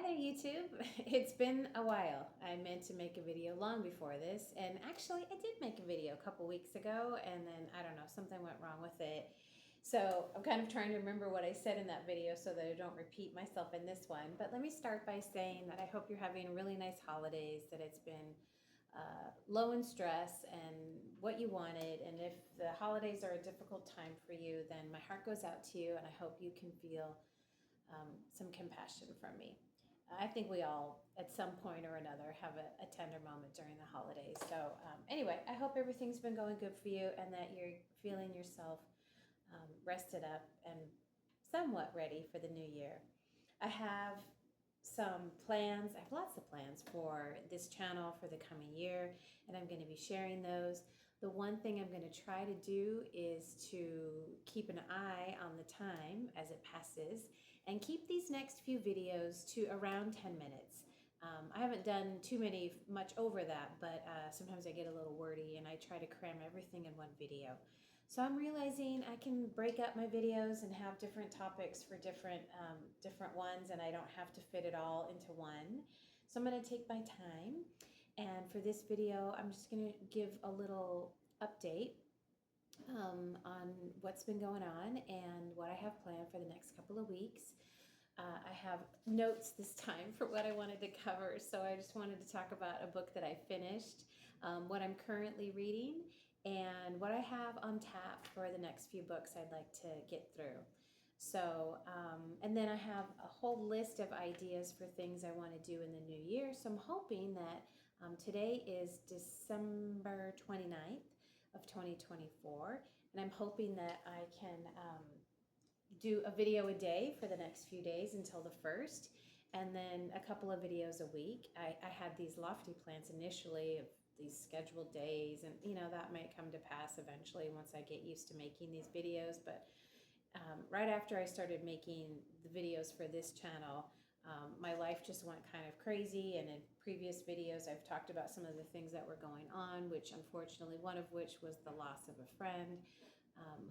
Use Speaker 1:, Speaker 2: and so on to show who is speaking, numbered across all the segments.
Speaker 1: there, YouTube. It's been a while. I meant to make a video long before this, and actually I did make a video a couple weeks ago, and then I don't know, something went wrong with it. So I'm kind of trying to remember what I said in that video so that I don't repeat myself in this one. But let me start by saying that I hope you're having really nice holidays, that it's been low in stress and what you wanted. And if the holidays are a difficult time for you, then my heart goes out to you, and I hope you can feel some compassion from me. I think we all, at some point or another, have a tender moment during the holidays. So anyway, I hope everything's been going good for you and that you're feeling yourself rested up and somewhat ready for the new year. I have some plans. I have lots of plans for this channel for the coming year, and I'm going to be sharing those. The one thing I'm going to try to do is to keep an eye on the time as it passes and keep these next few videos to around 10 minutes. I haven't done much over that, but sometimes I get a little wordy and I try to cram everything in one video. So I'm realizing I can break up my videos and have different topics for different ones, and I don't have to fit it all into one. So I'm going to take my time, and for this video, I'm just going to give a little update on what's been going on and what I have planned for the next couple of weeks. I have notes this time for what I wanted to cover, so I just wanted to talk about a book that I finished, what I'm currently reading, and what I have on tap for the next few books I'd like to get through. So, and then I have a whole list of ideas for things I want to do in the new year. So I'm hoping that today is December 29th of 2024, and I'm hoping that I can do a video a day for the next few days until the 1st, and then a couple of videos a week. I had these lofty plans initially of these scheduled days, and that might come to pass eventually once I get used to making these videos. But right after I started making the videos for this channel, my life just went kind of crazy, and in previous videos I've talked about some of the things that were going on, which unfortunately, one of which was the loss of a friend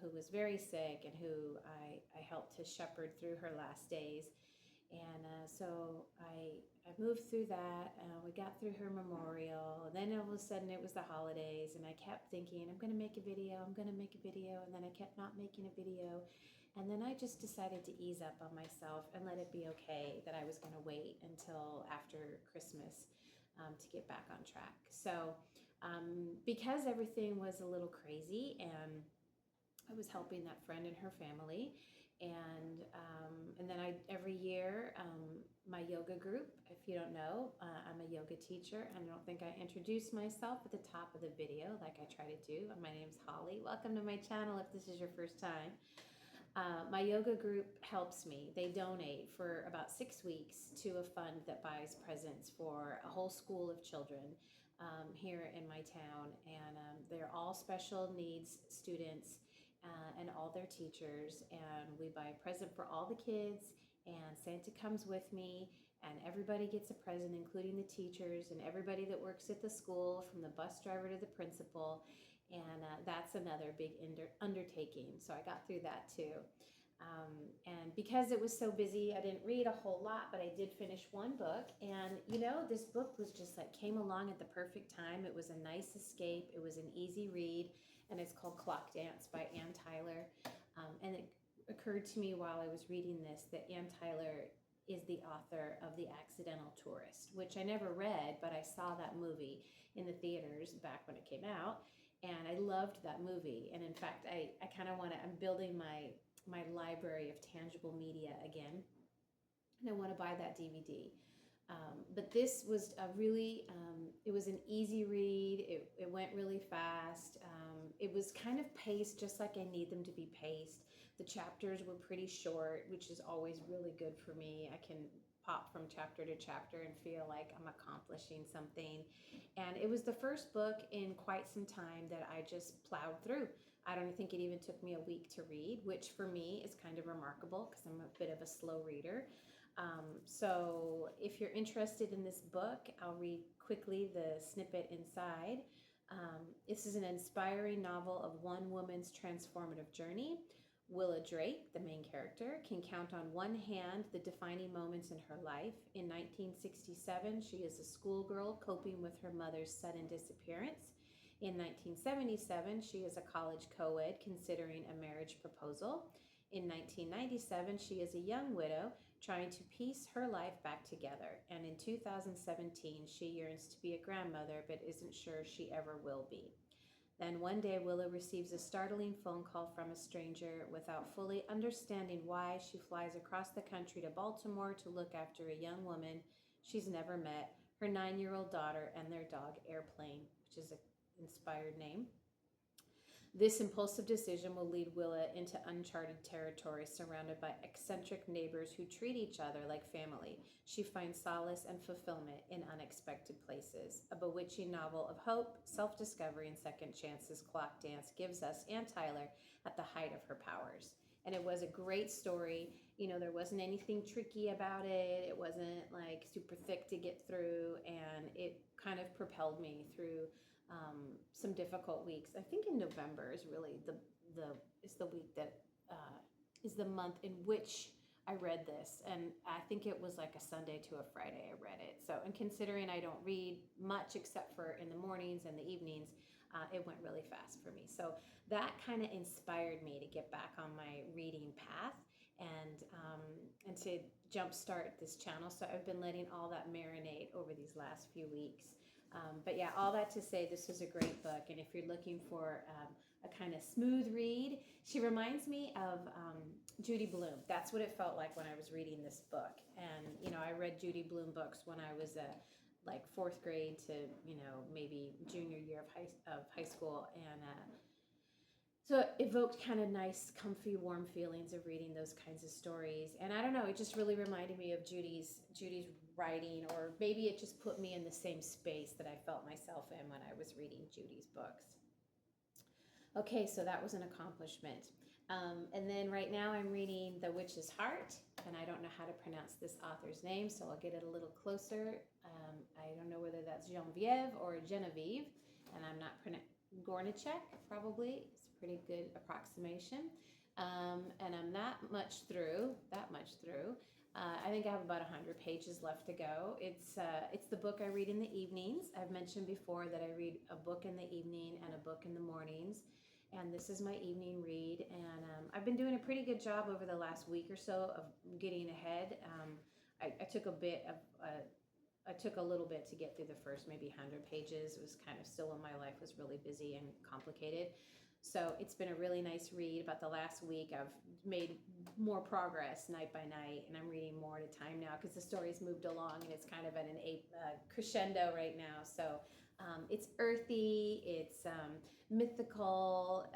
Speaker 1: who was very sick and who I helped to shepherd through her last days. And so I moved through that. We got through her memorial, and then all of a sudden it was the holidays, and I kept thinking, I'm going to make a video, I'm going to make a video, and then I kept not making a video. And then I just decided to ease up on myself and let it be okay that I was going to wait until after Christmas to get back on track. So because everything was a little crazy, and I was helping that friend and her family, and then every year my yoga group, if you don't know, I'm a yoga teacher, and I don't think I introduced myself at the top of the video like I try to do. My name's Holly. Welcome to my channel if this is your first time. My yoga group helps me. They donate for about 6 weeks to a fund that buys presents for a whole school of children here in my town, and they're all special needs students and all their teachers, and we buy a present for all the kids, and Santa comes with me, and everybody gets a present, including the teachers and everybody that works at the school, from the bus driver to the principal. And that's another big undertaking. So I got through that too. And because it was so busy, I didn't read a whole lot, but I did finish one book. And this book was just like came along at the perfect time. It was a nice escape. It was an easy read, and it's called Clock Dance by AnneTyler. And it occurred to me while I was reading this that AnneTyler is the author of The Accidental Tourist, which I never read, but I saw that movie in the theaters back when it came out. And I loved that movie. And in fact, I kind of I'm building my library of tangible media again. And I want to buy that DVD. But this was it was an easy read. It went really fast. It was kind of paced just like I need them to be paced. The chapters were pretty short, which is always really good for me. I can pop from chapter to chapter and feel like I'm accomplishing something. And it was the first book in quite some time that I just plowed through. I don't think it even took me a week to read, which for me is kind of remarkable because I'm a bit of a slow reader. So if you're interested in this book, I'll read quickly the snippet inside. This is an inspiring novel of one woman's transformative journey. Willa Drake, the main character, can count on one hand the defining moments in her life. In 1967, she is a schoolgirl coping with her mother's sudden disappearance. In 1977, she is a college co-ed considering a marriage proposal. In 1997, she is a young widow trying to piece her life back together. And in 2017, she yearns to be a grandmother but isn't sure she ever will be. Then one day, Willow receives a startling phone call from a stranger. Without fully understanding why, she flies across the country to Baltimore to look after a young woman she's never met, her 9-year-old daughter, and their dog, Airplane, which is an inspired name. This impulsive decision will lead Willa into uncharted territory, surrounded by eccentric neighbors who treat each other like family. She finds solace and fulfillment in unexpected places. A bewitching novel of hope, self-discovery, and second chances. Clock Dance gives us AnneTyler at the height of her powers. And it was a great story. You know, there wasn't anything tricky about it. It wasn't like super thick to get through, and it kind of propelled me through some difficult weeks. I think in November is really the week that is the month in which I read this, and I think it was like a Sunday to a Friday I read it. So, and considering I don't read much except for in the mornings and the evenings, it went really fast for me. So that kind of inspired me to get back on my reading path and to jumpstart this channel. So I've been letting all that marinate over these last few weeks. But yeah, all that to say, this was a great book. And if you're looking for a kind of smooth read, she reminds me of Judy Blume. That's what it felt like when I was reading this book. And, you know, I read Judy Blume books when I was like 4th grade to, you know, maybe junior year of high school. And so it evoked kind of nice, comfy, warm feelings of reading those kinds of stories. And I don't know, it just really reminded me of Judy's writing, or maybe it just put me in the same space that I felt myself in when I was reading Judy's books. Okay, so that was an accomplishment. And then right now I'm reading The Witch's Heart, and I don't know how to pronounce this author's name, so I'll get it a little closer. I don't know whether that's Genevieve or Genevieve, and I'm not Gornichek, probably. It's a pretty good approximation. And I'm that much through. I think I have about 100 pages left to go. It's the book I read in the evenings. I've mentioned before that I read a book in the evening and a book in the mornings. And this is my evening read. And I've been doing a pretty good job over the last week or so of getting ahead. I took a little bit to get through the first maybe 100 pages. It was kind of still when my life was really busy and complicated. So it's been a really nice read. About the last week, I've made more progress night by night, and I'm reading more at a time now because the story's moved along and it's kind of at an crescendo right now. So it's earthy, it's mythical.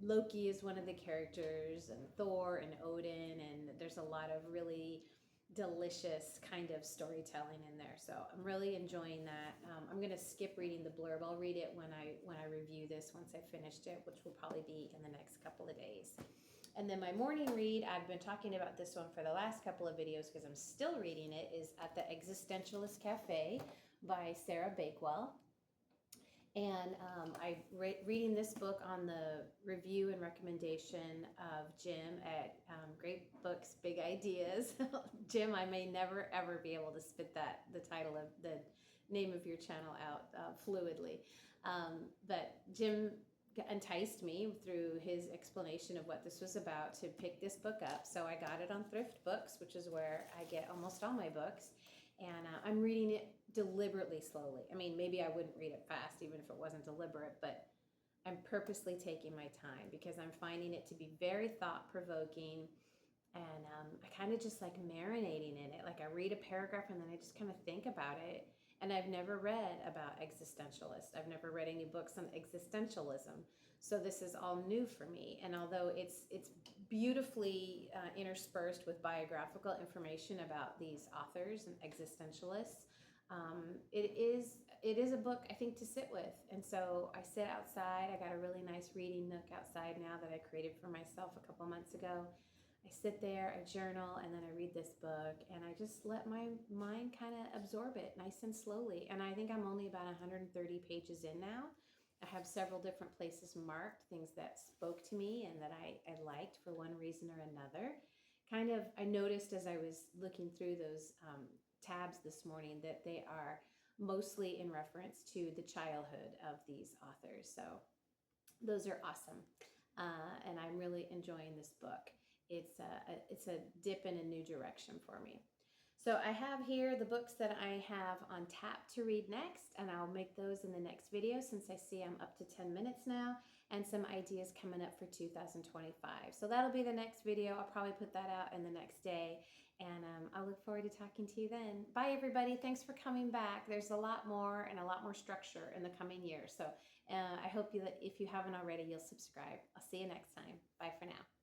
Speaker 1: Loki is one of the characters, and Thor and Odin, and there's a lot of really delicious kind of storytelling in there. So I'm really enjoying that. I'm going to skip reading the blurb. I'll read it when I review this once I've finished it, which will probably be in the next couple of days. And then my morning read, I've been talking about this one for the last couple of videos because I'm still reading it, is At the Existentialist Cafe by Sarah Bakewell. And I'm reading this book on the review and recommendation of Jim at Great Books, Big Ideas. Jim, I may never, ever be able to spit the title of the name of your channel out fluidly. But Jim enticed me through his explanation of what this was about to pick this book up. So I got it on Thrift Books, which is where I get almost all my books. And I'm reading it deliberately slowly. I mean, maybe I wouldn't read it fast even if it wasn't deliberate, but I'm purposely taking my time because I'm finding it to be very thought-provoking, and I kind of just like marinating in it. Like I read a paragraph and then I just kind of think about it. And I've never read about existentialists. I've never read any books on existentialism. So this is all new for me. And although it's beautifully interspersed with biographical information about these authors and existentialists, it is a book, I think, to sit with. And so I sit outside. I got a really nice reading nook outside now that I created for myself a couple months ago. I sit there, I journal, and then I read this book, and I just let my mind kind of absorb it nice and slowly. And I think I'm only about 130 pages in now. I have several different places marked, things that spoke to me and that I liked for one reason or another. Kind of, I noticed as I was looking through those tabs this morning that they are mostly in reference to the childhood of these authors. So those are awesome. And I'm really enjoying this book. It's a dip in a new direction for me. So I have here the books that I have on tap to read next, and I'll make those in the next video since I see I'm up to 10 minutes now, and some ideas coming up for 2025. So that'll be the next video. I'll probably put that out in the next day, and I'll look forward to talking to you then. Bye, everybody. Thanks for coming back. There's a lot more and a lot more structure in the coming year. So I hope that if you haven't already, you'll subscribe. I'll see you next time. Bye for now.